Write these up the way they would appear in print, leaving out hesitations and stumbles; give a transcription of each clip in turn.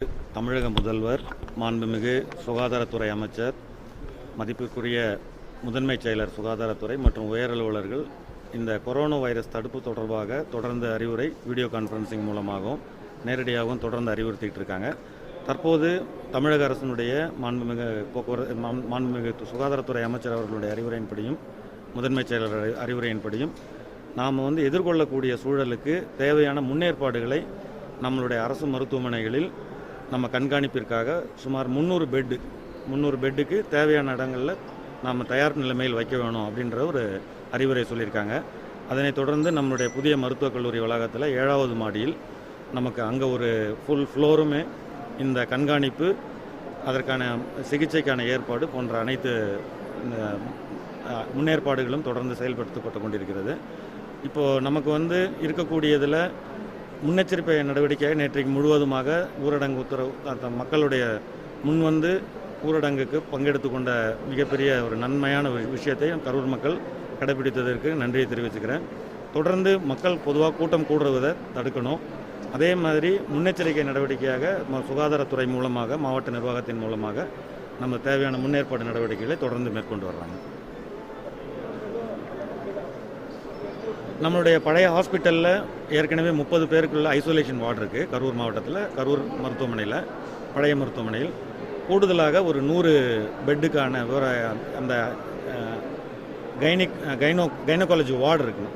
தமிழக முதல்வர், மாண்புமிகு சுகாதாரத்துறை அமைச்சர், மதிப்பிற்குரிய முதன்மைச் செயலர் சுகாதாரத்துறை மற்றும் உயர் அலுவலர்கள் இந்த கொரோனா வைரஸ் தடுப்பு தொடர்பாக தொடர்ந்து அறிவுரை வீடியோ கான்ஃபரன்சிங் மூலமாகவும் நேரடியாகவும் தொடர்ந்து அறிவுறுத்திட்டு இருக்காங்க. தற்போது தமிழக அரசினுடைய மாண்புமிகு சுகாதாரத்துறை அமைச்சர் அவர்களுடைய அறிவுரையின்படியும் முதன்மைச் செயலர் அறிவுரையின்படியும் நாம் எதிர்கொள்ளக்கூடிய சூழலுக்கு தேவையான முன்னேற்பாடுகளை நம்மளுடைய அரசு மருத்துவமனைகளில் நம்ம கண்காணிப்பிற்காக சுமார் 300 பெட்டுக்கு தேவையான இடங்களில் நாம் தயார் நிலைமையில் வைக்க வேணும் அப்படின்ற ஒரு அறிவுரை சொல்லியிருக்காங்க. அதனைத் தொடர்ந்து நம்மளுடைய புதிய மருத்துவக் கல்லூரி வளாகத்தில் 7வது மாடியில் நமக்கு அங்கே ஒரு ஃபுல் ஃப்ளோருமே இந்த கண்காணிப்பு, அதற்கான சிகிச்சைக்கான ஏற்பாடு போன்ற அனைத்து முன்னேற்பாடுகளும் தொடர்ந்து செயல்படுத்தப்பட்டு கொண்டிருக்கிறது. இப்போது நமக்கு இருக்கக்கூடியதில் முன்னெச்சரிக்கை நடவடிக்கையாக நேற்றைக்கு முழுவதுமாக ஊரடங்கு உத்தரவு மக்களுடைய ஊரடங்குக்கு பங்கெடுத்து கொண்ட மிகப்பெரிய ஒரு நன்மையான விஷயத்தை கரூர் மக்கள் கடைபிடித்ததற்கு நன்றியை தெரிவிச்சுக்கிறேன். தொடர்ந்து மக்கள் பொதுவாக கூட்டம் கூடுறதை தடுக்கணும். அதே மாதிரி முன்னெச்சரிக்கை நடவடிக்கையாக சுகாதாரத்துறை மூலமாக, மாவட்ட நிர்வாகத்தின் மூலமாக நம்ம தேவையான முன்னேற்பாடு நடவடிக்கைகளை தொடர்ந்து மேற்கொண்டு வர்றாங்க. நம்மளுடைய பழைய ஹாஸ்பிட்டலில் ஏற்கனவே 30 பேருக்குள்ள ஐசோலேஷன் வார்டு இருக்குது. கரூர் மாவட்டத்தில் கரூர் மருத்துவமனையில், பழைய மருத்துவமனையில் கூடுதலாக ஒரு 100 பெட்டுக்கான அந்த கைனகாலஜி வார்டு இருக்குன்னு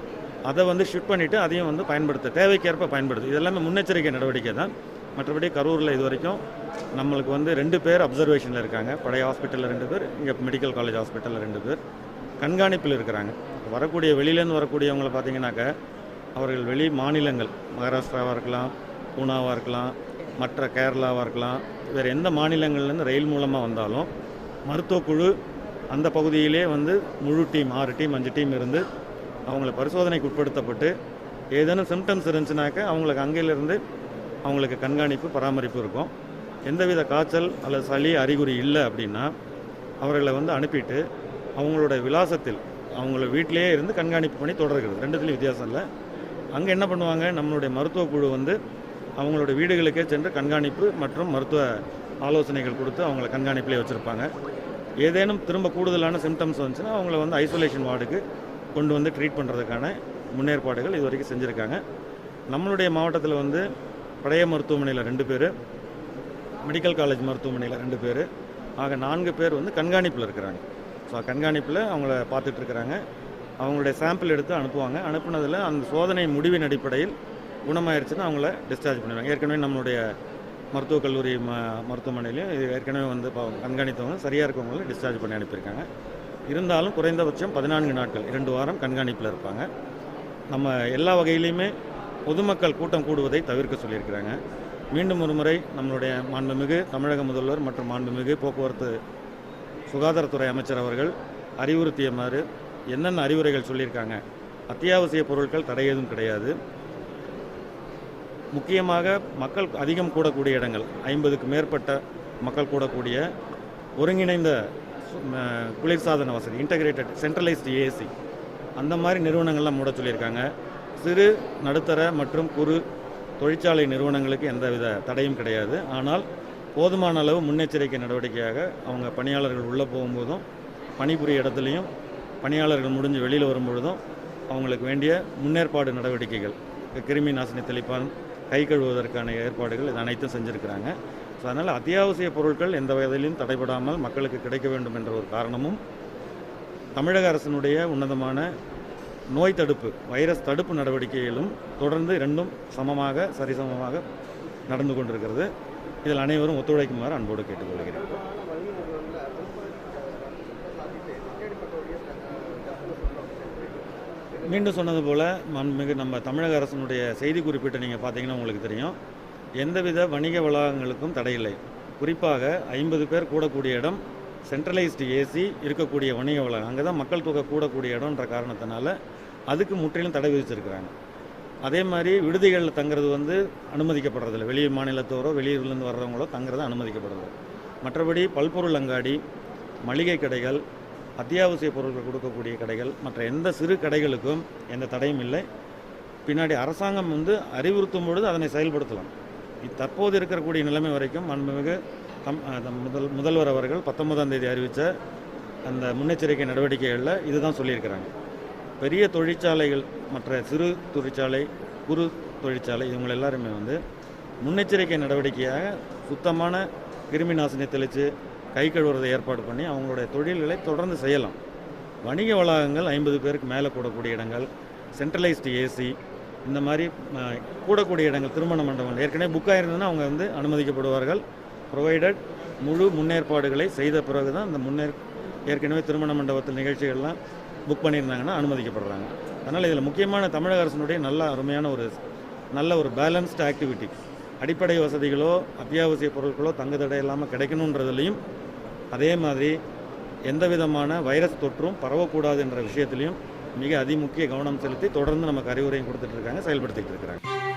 அதை ஷிஃப்ட் பண்ணிவிட்டு அதையும் பயன்படுத்த தேவைக்கேற்ப பயன்படுத்து. இதெல்லாமே முன்னெச்சரிக்கை நடவடிக்கை தான். மற்றபடி கரூரில் இது வரைக்கும் நம்மளுக்கு 2 பேர் அப்சர்வேஷனில் இருக்காங்க. பழைய ஹாஸ்பிட்டலில் 2 பேர், இங்கே மெடிக்கல் காலேஜ் ஹாஸ்பிட்டலில் 2 பேர் கண்காணிப்பில் இருக்கிறாங்க. வரக்கூடிய வெளியிலேருந்து வரக்கூடியவங்களை பார்த்தீங்கன்னாக்க அவர்கள் வெளி மாநிலங்கள், மகாராஷ்டிராவாக இருக்கலாம், பூனாவாக இருக்கலாம், மற்ற கேரளாவாக இருக்கலாம், வேறு எந்த மாநிலங்கள்லேருந்து ரயில் மூலமாக வந்தாலும் மருத்துவக்குழு அந்த பகுதியிலே முழு டீம் 6 டீம் 5 டீம் இருந்து அவங்கள பரிசோதனைக்கு உட்படுத்தப்பட்டு ஏதேனும் சிம்டம்ஸ் இருந்துச்சுனாக்க அவங்களுக்கு அங்கேயிலிருந்து அவங்களுக்கு கண்காணிப்பு, பராமரிப்பு இருக்கும். எந்தவித காய்ச்சல் அல்லது சளி அறிகுறி இல்லை அப்படின்னா அவர்களை அனுப்பிட்டு அவங்களோட விலாசத்தில் அவங்கள வீட்டிலேயே இருந்து கண்காணிப்பு பண்ணி தொடர்கிறது. 2த்துலேயும் வித்தியாசம் இல்லை. அங்கே என்ன பண்ணுவாங்க, நம்மளுடைய மருத்துவ குழு அவங்களோட வீடுகளுக்கே சென்று கண்காணிப்பு மற்றும் மருத்துவ ஆலோசனைகள் கொடுத்து அவங்கள கண்காணிப்பிலே வச்சுருப்பாங்க. ஏதேனும் திரும்ப கூடுதலான சிம்டம்ஸ் வந்துச்சுன்னா அவங்கள ஐசோலேஷன் வார்டுக்கு கொண்டு ட்ரீட் பண்ணுறதுக்கான முன்னேற்பாடுகள் இது வரைக்கும் செஞ்சுருக்காங்க. நம்மளுடைய மாவட்டத்தில் பழைய மருத்துவமனையில் 2 பேர், மெடிக்கல் காலேஜ் மருத்துவமனையில் 2 பேர், ஆக 4 பேர் கண்காணிப்பில் இருக்கிறாங்க. ஸோ கண்காணிப்பில் அவங்கள பார்த்துட்ருக்குறாங்க. அவங்களுடைய சாம்பிள் எடுத்து அனுப்புவாங்க. அனுப்புனதில் அந்த சோதனை முடிவின் அடிப்படையில் குணமாயிருச்சுன்னா அவங்கள டிஸ்சார்ஜ் பண்ணிடுவாங்க. ஏற்கனவே நம்மளுடைய மருத்துவக் கல்லூரி மருத்துவமனையிலையும் ஏற்கனவே கண்காணித்தவங்க சரியாக இருக்கவங்கள டிஸ்சார்ஜ் பண்ணி அனுப்பியிருக்காங்க. இருந்தாலும் குறைந்தபட்சம் 14 நாட்கள் 2 வாரம் கண்காணிப்பில் இருப்பாங்க. நம்ம எல்லா வகையிலையுமே பொதுமக்கள் கூட்டம் கூடுவதை தவிர்க்க சொல்லியிருக்கிறாங்க. மீண்டும் ஒரு முறை நம்மளுடைய மாண்புமிகு தமிழக முதல்வர் மற்றும் மாண்புமிகு போக்குவரத்து சுகாதாரத்துறை அமைச்சர் அவர்கள் அறிவுறுத்தியமாறு என்னென்ன அறிவுரைகள் சொல்லியிருக்காங்க. அத்தியாவசிய பொருட்கள் தடை ஏதும் கிடையாது. முக்கியமாக மக்கள் அதிகம் கூடக்கூடிய இடங்கள், 50க்கு மேற்பட்ட மக்கள் கூடக்கூடிய ஒருங்கிணைந்த குளிர்சாதன வசதி, இன்டகிரேட்டட் சென்ட்ரலைஸ்டு ஏசி, அந்த மாதிரி நிறுவனங்கள்லாம் மூட சொல்லியிருக்காங்க. சிறு, நடுத்தர மற்றும் குறு தொழிற்சாலை நிறுவனங்களுக்கு எந்தவித தடையும் கிடையாது. ஆனால் போதுமான அளவு முன்னெச்சரிக்கை நடவடிக்கையாக அவங்க பணியாளர்கள் உள்ளே போகும்போதும், பணிபுரிய இடத்துலையும் பணியாளர்கள் முடிஞ்சு வெளியில் வரும்பொழுதும் அவங்களுக்கு வேண்டிய முன்னேற்பாடு நடவடிக்கைகள், கிருமி நாசினி தெளிப்பான், கை கழுவுவதற்கான ஏற்பாடுகள் இது அனைத்தும் செஞ்சுருக்கிறாங்க. ஸோ அதனால் அத்தியாவசிய பொருட்கள் எந்த வகையிலும் தடைபடாமல் மக்களுக்கு கிடைக்க வேண்டும் என்ற ஒரு காரணமும், தமிழக அரசினுடைய உன்னதமான நோய் தடுப்பு, வைரஸ் தடுப்பு நடவடிக்கைகளும் தொடர்ந்து 2ம் சரிசமமாக நடந்து கொண்டிருக்கிறது. இதில் அனைவரும் ஒத்துழைக்குமாறு அன்போடு கேட்டுக்கொள்கிறேன். மீண்டும் சொன்னது போல் நம்ம தமிழக அரசினுடைய செய்தி குறிப்பிட்ட நீங்கள் பார்த்தீங்கன்னா உங்களுக்கு தெரியும், எந்தவித வணிக வளாகங்களுக்கும் தடையில்லை. குறிப்பாக 50 பேர் கூடக்கூடிய இடம், சென்ட்ரலைஸ்டு ஏசி இருக்கக்கூடிய வணிக வளாகம், அங்கே தான் மக்கள் தொகை கூடக்கூடிய இடம்ன்ற காரணத்தினால அதுக்கு முற்றிலும் தடை விதிச்சிருக்கிறாங்க. அதே மாதிரி விடுதிகளில் தங்குறது அனுமதிக்கப்படுறதில்லை. வெளி மாநிலத்தோரோ வெளியூர்லேருந்து வர்றவங்களோ தங்குறது அனுமதிக்கப்படுறது. மற்றபடி பல்பொருள் அங்காடி, மளிகை கடைகள், அத்தியாவசிய பொருட்கள் கொடுக்கக்கூடிய கடைகள், மற்ற எந்த சிறு கடைகளுக்கும் எந்த தடையும் இல்லை. பின்னாடி அரசாங்கம் அறிவுறுத்தும் பொழுது அதனை செயல்படுத்தலாம். தற்போது இருக்கக்கூடிய நிலைமை வரைக்கும் மாண்புமிகு முதல்வர் அவர்கள் 19ஆம் தேதி அறிவித்த அந்த முன்னெச்சரிக்கை நடவடிக்கைகளில் இதுதான் சொல்லியிருக்கிறாங்க. பெரிய தொழிற்சாலைகள், மற்ற சிறு தொழிற்சாலை, குறு தொழிற்சாலை, இவங்க எல்லாருமே வந்து முன்னெச்சரிக்கை நடவடிக்கையாக சுத்தமான கிருமி நாசினி தெளித்து கை கழுவுறதை ஏற்பாடு பண்ணி அவங்களுடைய தொழில்களை தொடர்ந்து செய்யலாம். வணிக வளாகங்கள் 50 பேருக்கு மேலே கூடக்கூடிய இடங்கள், சென்ட்ரலைஸ்டு ஏசி, இந்த மாதிரி கூடக்கூடிய இடங்கள், திருமண மண்டபங்கள் ஏற்கனவே புக் ஆகிருந்ததுன்னா அவங்க வந்து அனுமதிக்கப்படுவார்கள். ப்ரொவைடட் முழு முன்னேற்பாடுகளை செய்த பிறகு தான் இந்த ஏற்கனவே திருமண மண்டபத்தில் நிகழ்ச்சிகள்லாம் புக் பண்ணியிருந்தாங்கன்னா அனுமதிக்கப்படுறாங்க. அதனால் இதில் முக்கியமான தமிழக அரசினுடைய நல்ல ஒரு பேலன்ஸ்டு ஆக்டிவிட்டி, அடிப்படை வசதிகளோ அத்தியாவசிய பொருட்களோ தங்குதடை இல்லாமல் கிடைக்கணுன்றதுலையும், அதே மாதிரி எந்த விதமான வைரஸ் தொற்றும் பரவக்கூடாது என்ற விஷயத்திலையும் மிக அதிமுக்கிய கவனம் செலுத்தி தொடர்ந்து நமக்கு அறிவுரையும் கொடுத்துட்டு இருக்காங்க, செயல்படுத்திட்டு இருக்கிறாங்க.